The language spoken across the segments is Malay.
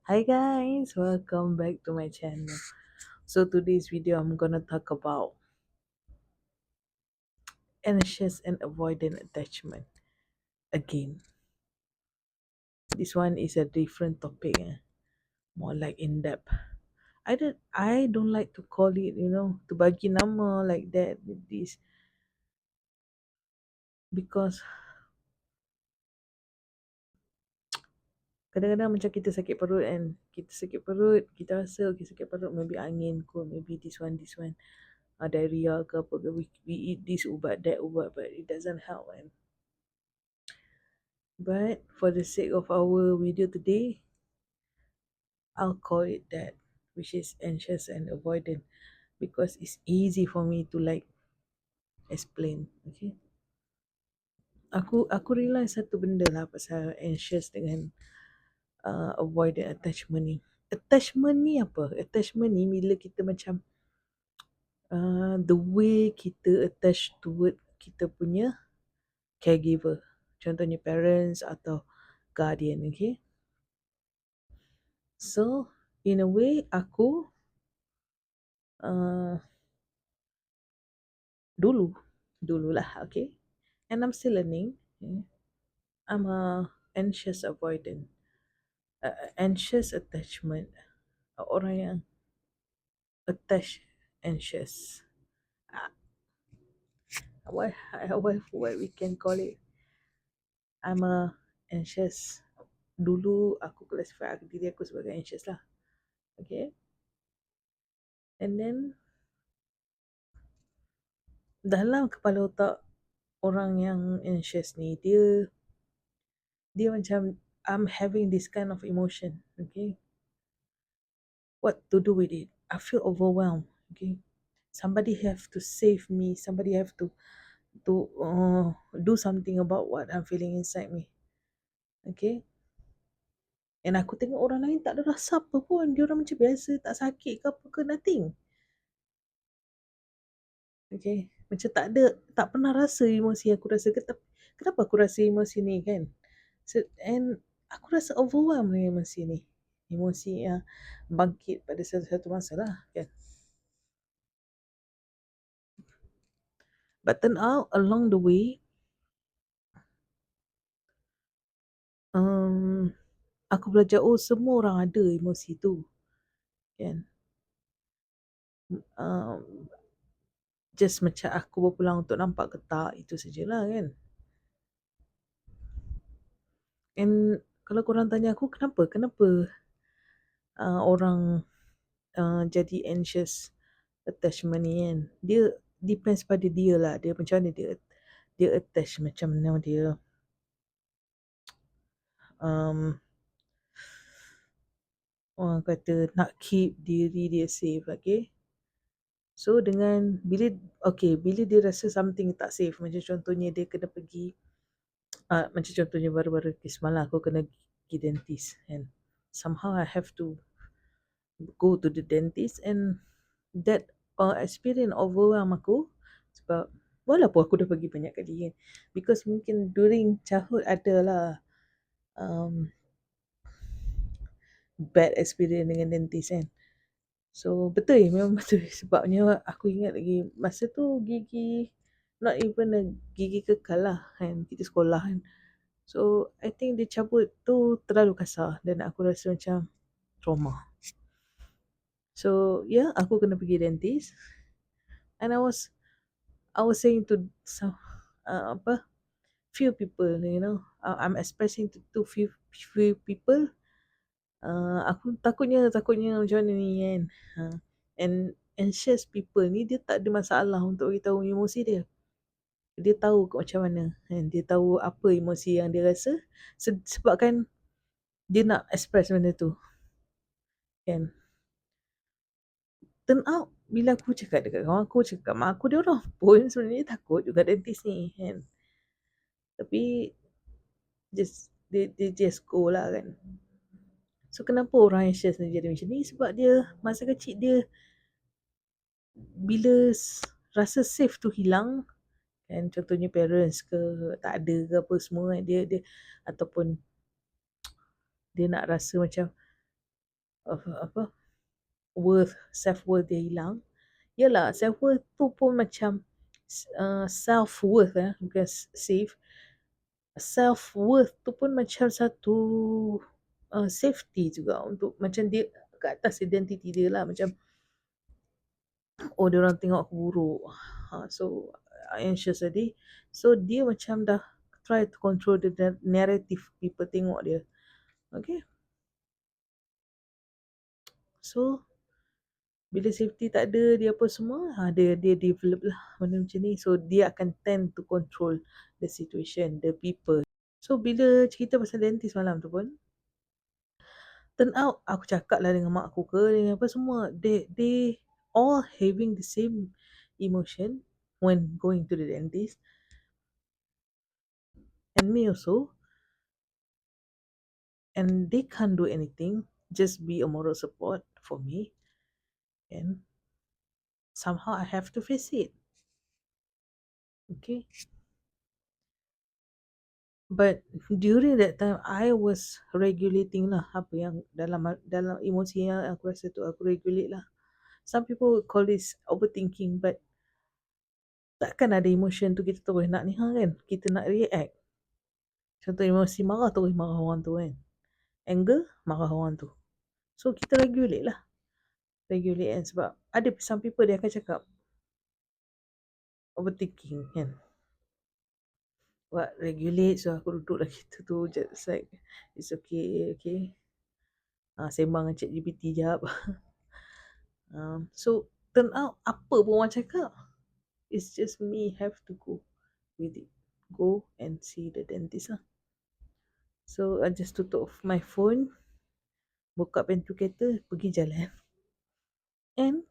Hi guys, welcome back to my channel. So today's video I'm gonna talk about anxious and avoidant attachment again. This one is a different topic, more like in depth. I don't like to call it, to bagi nama like that this because kadang-kadang macam kita sakit perut kan. Kita sakit perut, kita rasa okay, sakit perut maybe angin kot, maybe this one diarrhea ke apa ke, we eat this ubat that ubat but it doesn't help kan. But for the sake of our video today, I'll call it that, which is anxious and avoidant, because it's easy for me to like explain. Okay, aku realize satu benda lah pasal anxious dengan avoidant attachment ni. Attachment ni apa? Attachment ni bila kita macam the way kita attach toward kita punya caregiver, contohnya parents atau guardian. Okay, so in a way aku dululah, okay, and I'm still learning. I'm a anxious avoidant, anxious attachment, orang yang attach anxious. What what we can call it? I'm a anxious. Dulu aku classify diri aku sebagai anxious lah, okay. And then dalam kepala otak orang yang anxious ni, dia macam I'm having this kind of emotion, okay. What to do with it? I feel overwhelmed, okay. Somebody have to save me. Somebody have to do something about what I'm feeling inside me, okay. And aku tengok orang lain tak ada rasa apa pun. Dia orang macam biasa, tak sakit ke apa ke, nothing, okay. Macam tak pernah rasa emosi aku rasa. Kenapa aku rasa emosi ni kan? So, and aku rasa overwhelmed dengan emosi ni. Emosi yang bangkit pada satu masa lah kan. But turn out along the way, aku belajar, oh semua orang ada emosi tu kan. Just macam aku berpulang untuk nampak ke tak, itu sajalah kan. And kalau korang tanya aku kenapa orang jadi anxious attachment ni kan, dia depends pada dia lah. Dia macam mana dia attach, macam mana dia orang kata nak keep diri dia safe, okay. So dengan bila dia rasa something tak safe, macam contohnya dia kena pergi macam contohnya baru-baru semalam aku kena pergi dentist and somehow I have to go to the dentist, and that experience overwhelm aku. Sebab walaupun aku dah pergi banyak kali kan, because mungkin during childhood adalah bad experience dengan dentist kan. So betul, memang betul. Sebabnya aku ingat lagi masa tu gigi not even a gigi kekal lah kan, kita sekolah kan. So I think dia cabut tu terlalu kasar dan aku rasa macam trauma. So yeah, aku kena pergi dentist, and I was saying to some few people, I'm expressing to few people, aku takutnya macam mana ni kan. And anxious people ni dia tak ada masalah untuk beritahu emosi dia. Dia tahu macam mana kan, dia tahu apa emosi yang dia rasa, sebab kan dia nak express benda tu kan. Turn out bila aku cakap dekat kawan aku, cakap mak aku, dia orang pun sebenarnya takut juga dentist ni kan. Tapi they just go lah kan. So kenapa orang anxious ni jadi macam ni? Sebab dia masa kecil dia bila rasa safe tu hilang kan, contohnya parents ke tak ada ke apa semua kan, dia ataupun dia nak rasa macam apa, self-worth dia hilang. Yalah, self-worth tu pun macam self-worth bukan safe. Self-worth tu pun macam satu safety juga untuk macam dia ke atas identiti dia lah. Macam, oh dia orang tengok aku buruk. So anxious tadi. So dia macam dah try to control the narrative people tengok dia. Okay. So bila safety tak ada, dia apa semua, dia develop lah benda macam ni. So dia akan tend to control the situation, the people. So bila cerita pasal dentist malam tu pun, turn out aku cakap lah dengan mak aku ke, dengan apa semua, they all having the same emotion when going to the dentist, and me also, and they can't do anything, just be a moral support for me, and somehow I have to face it. Okay. But during that time, I was regulating lah apa yang dalam emosi yang aku rasa tu, aku regulate lah. Some people would call this overthinking, but takkan ada emotion tu kita terus nak ni kan? Kita nak react. Contoh emosi marah, terus marah orang tu kan? Anger, marah orang tu. So kita regulate lah. Regulate kan, sebab ada some people dia akan cakap overthinking kan? Buat regulate, so aku duduk lah gitu tu, just like it's okay, okay. Sembang dengan ChatGPT jap. So turn out apa pun orang cakap, it's just me have to go with it. Go and see the dentist lah. So I just tutup my phone, buka pintu kereta, pergi jalan. And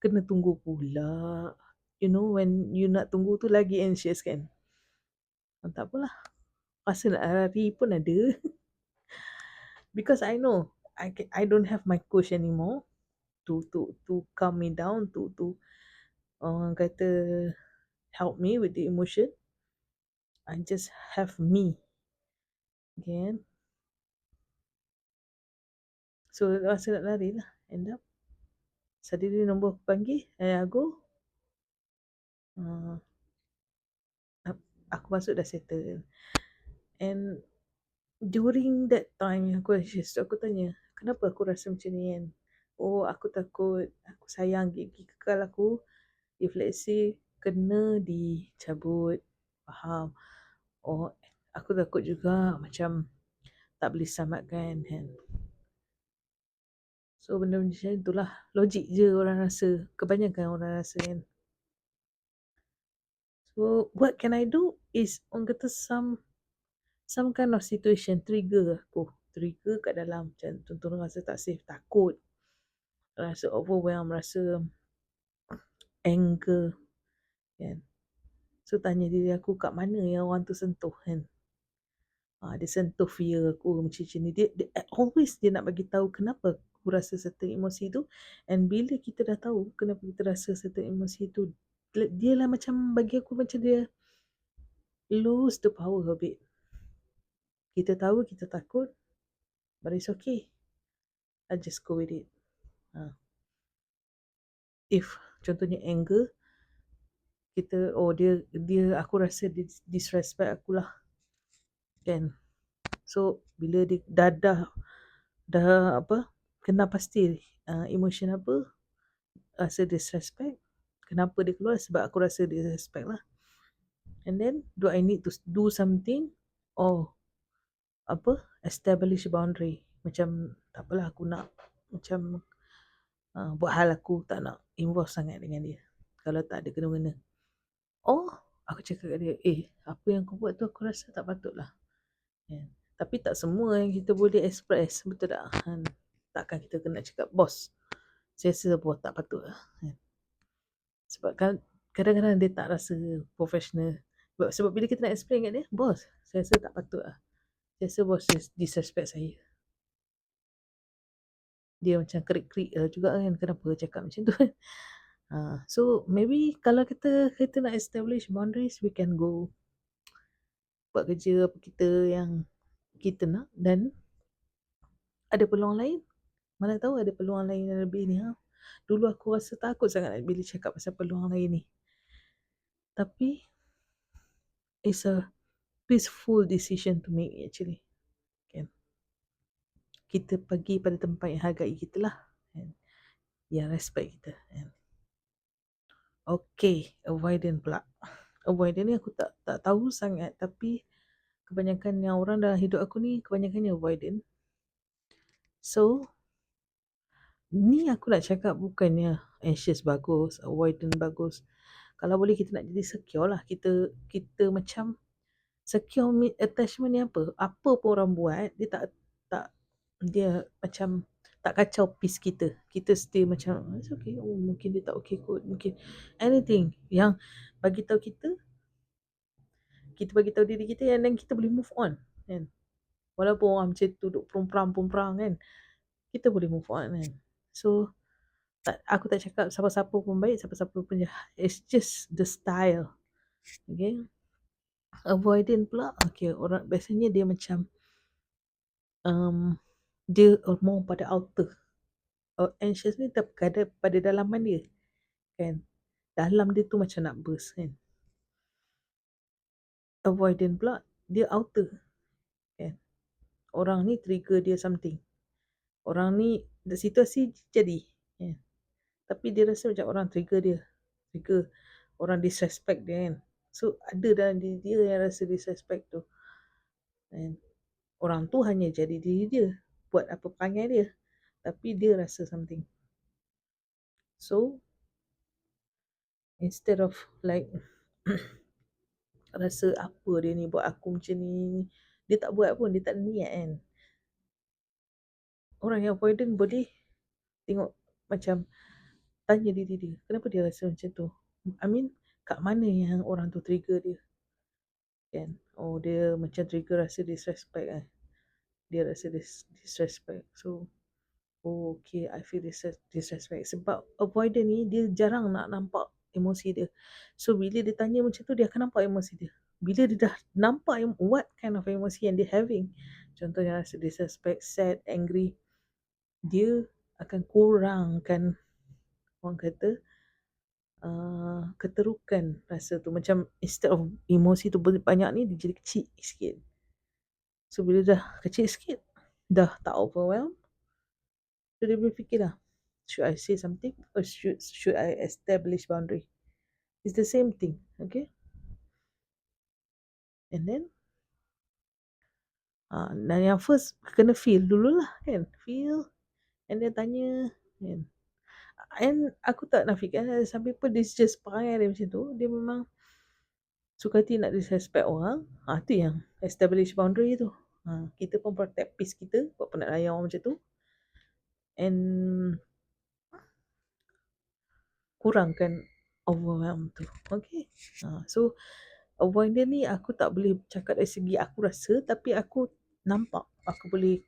kena tunggu pula. You know, when you nak tunggu tu lagi anxious kan? Tak apalah. Rasa nak lari pun ada. Because I know I don't have my coach anymore to calm me down, to orang kata help me with the emotion. I just have me again. So rasa nak lari lah. End up suddenly nombor aku panggil, I go. Aku masuk dah settle. And during that time aku anxious, aku tanya, kenapa aku rasa macam ni kan? Oh, aku takut, aku sayang gigi kekal aku. If let's say kena dicabut, faham? Oh, aku takut juga macam tak boleh selamatkan kan. So benda-benda macam itulah. Logik je orang rasa. Kebanyakan orang rasa kan. So what can I do is orang kata some kind of situation trigger aku. Trigger kat dalam macam contoh rasa tak safe, takut, rasa overwhelmed, rasa anger kan. So tanya diri aku kat mana yang orang tu sentuh kan. Dia sentuh fear aku macam ni. Dia always dia nak bagi tahu kenapa aku rasa certain emosi tu. And bila kita dah tahu kenapa kita rasa certain emosi tu, dia lah macam bagi aku macam dia lose the power of it. Kita tahu kita takut, but it's okay. I just go with it. If contohnya anger, kita dia aku rasa disrespect akulah kan. So bila dia dah apa, kena pasti emotion apa, rasa disrespect. Kenapa dia keluar? Sebab aku rasa disrespect lah. And then do I need to do something or apa, establish boundary? Macam tak apalah, aku nak macam buat hal, aku tak nak involve sangat dengan dia kalau tak ada kena-mengena. Oh, aku cakap kat dia, apa yang kau buat tu aku rasa tak patut lah. Tapi tak semua yang kita boleh express, betul tak? Takkan kita kena cakap, bos, saya rasa buat tak patut lah. Sebab kan kadang-kadang dia tak rasa professional. Sebab bila kita nak explain kat dia, bos, saya rasa tak patut lah. Saya rasa bos disrespect saya. Dia macam kerik-kerik juga kan, kenapa cakap macam tu kan. So maybe kalau kita nak establish boundaries, we can go buat kerja apa kita yang kita nak, dan ada peluang lain, Mana tahu ada peluang lain yang lebih ni. Dulu aku rasa takut sangat bila cakap pasal peluang lain ni. Tapi it's a peaceful decision to make actually. Kan? Kita pergi pada tempat yang hargai kita lah. Kan? Yang respect kita. Kan? Okay, avoidant pula. Avoidant ni aku tak tahu sangat, tapi kebanyakan yang orang dalam hidup aku ni kebanyakannya avoidant. So ni aku nak cakap bukannya anxious bagus, avoidant bagus. Kalau boleh kita nak jadi secure lah. Kita macam secure attachment ni apa? Apa pun orang buat, dia macam tak kacau peace kita. Kita stay macam it's okay. Oh, mungkin dia tak okay kot. Mungkin anything yang bagi tahu kita bagi tahu diri kita and then kita boleh move on. Kan? Walaupun orang macam tu duduk perang kan, kita boleh move on kan. So aku tak cakap siapa-siapa pun baik, siapa-siapa pun jahat. It's just the style. Okay. Avoidant pula, okay, orang biasanya dia macam dia more pada outer. Anxious ni terkadang pada dalaman dia. Kan. Dalam dia tu macam nak burst kan. Avoidant pula dia outer. Kan. Orang ni trigger dia something. Orang ni situasi jadi. Kan. Tapi dia rasa macam orang trigger dia. Trigger orang disrespect dia kan. So ada dalam diri dia yang rasa disrespect tu. And orang tu hanya jadi diri dia, buat apa perangai dia, tapi dia rasa something. So instead of like rasa apa dia ni buat aku macam ni, dia tak buat pun, dia tak niat kan. Orang yang avoidant boleh tengok macam tanya diri dia, kenapa dia rasa macam tu? I mean, kat mana yang orang tu trigger dia? Kan? Oh, dia macam trigger rasa disrespect kan. Dia rasa disrespect. So oh, okay, I feel disrespect. Sebab avoidant ni, dia jarang nak nampak emosi dia. So, bila dia tanya macam tu, dia akan nampak emosi dia. Bila dia dah nampak what kind of emosi yang dia having, contohnya rasa disrespect, sad, angry, dia akan kurangkan, orang kata, keterukan rasa tu. Macam instead of emosi tu banyak ni, dia jadi kecil sikit. So, bila dah kecil sikit, dah tak overwhelm, so dia berfikir lah, should I say something or should I establish boundary? It's the same thing, okay? And then dan yang first kena feel dululah kan, feel and then tanya kan. And aku tak nafikan some people this just perangai dia macam tu, dia memang suka hati nak disrespect orang. Tu yang establish boundary tu. Kita pun protect peace kita, buat apa nak layan orang macam tu. And kurangkan overwhelm tu. Okay. So avoidant ni aku tak boleh cakap dari segi aku rasa, tapi aku nampak, aku boleh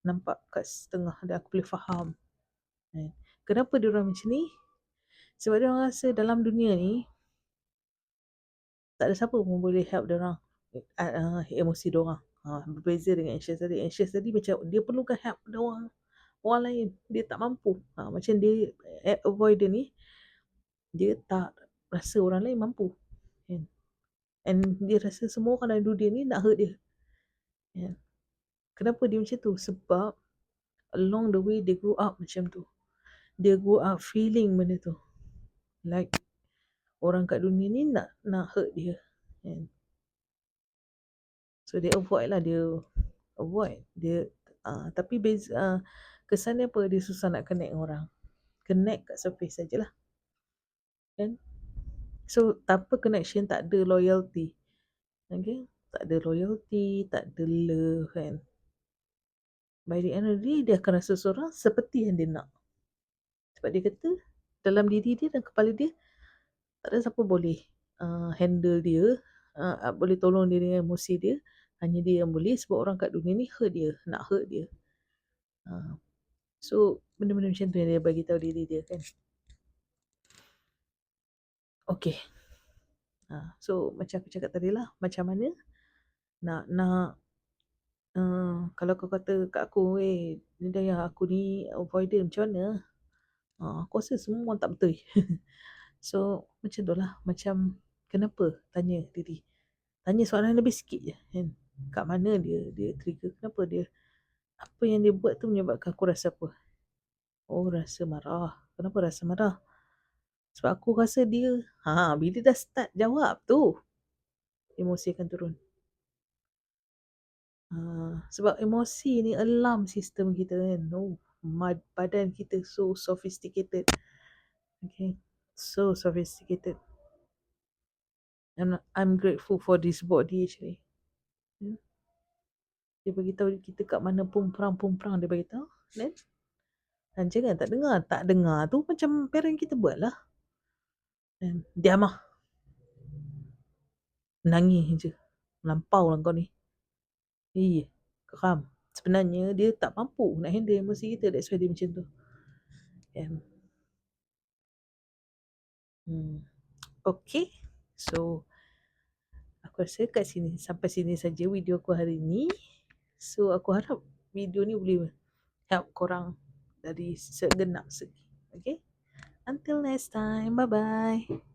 nampak kat setengah dan aku boleh faham. Kenapa dia orang macam ni? Sebab dia orang rasa dalam dunia ni tak ada siapa pun boleh help dia orang emosi dia orang. Berbeza dengan anxious tadi. Anxious tadi macam dia perlukan help dia orang lain. Dia tak mampu. Macam dia avoidant ni, dia tak rasa orang lain mampu. And dia rasa semua orang dalam dunia ni nak hurt dia. Kenapa dia macam tu? Sebab along the way dia grew up macam tu. Dia grew up feeling benda tu. Like orang kat dunia ni nak hurt dia. So dia avoid lah. Dia tapi kesan dia apa? Dia susah nak connect dengan orang. Connect kat surface sajalah. Kan? So tanpa connection tak ada loyalty. Okay? Tak ada loyalty, tak ada love kan. By the end of the day, dia akan rasa seorang seperti yang dia nak. Sebab dia kata dalam diri dia dan kepala dia tak ada siapa boleh handle dia, boleh tolong dia dengan emosi dia. Hanya dia yang boleh, sebab orang kat dunia ni hurt dia, nak hurt dia. So benda-benda macam tu yang dia bagi tahu diri dia kan. Okay. So macam aku cakap tadi lah, macam mana nak kalau kau kata kat aku, Ni dayah aku ni avoider macam mana? Aku rasa semua orang tak betul. So macam tu lah. Macam kenapa? Tanya diri. Tanya soalan lebih sikit je kan. Kat mana dia trigger? Kenapa dia? Apa yang dia buat tu menyebabkan aku rasa apa? Oh, rasa marah. Kenapa rasa marah? Sebab aku rasa dia bila dah start jawab tu, emosi akan turun. Sebab emosi ni alarm sistem kita kan. Badan kita so sophisticated. Okay. So sophisticated. And I'm grateful for this body actually. Dia beritahu kita kat mana pumperang dia beritahu. Dan jangan tak dengar. Tak dengar tu macam parent kita buat lah. Diam lah. Nangis je. Melampau lah kau ni. Geram. Sebenarnya dia tak mampu nak handle emosi kita. That's why dia macam tu. Okay. So aku rasa kat sini, sampai sini saja video aku hari ni. So aku harap video ni boleh help korang dari segenap segi. Okay. Until next time. Bye bye.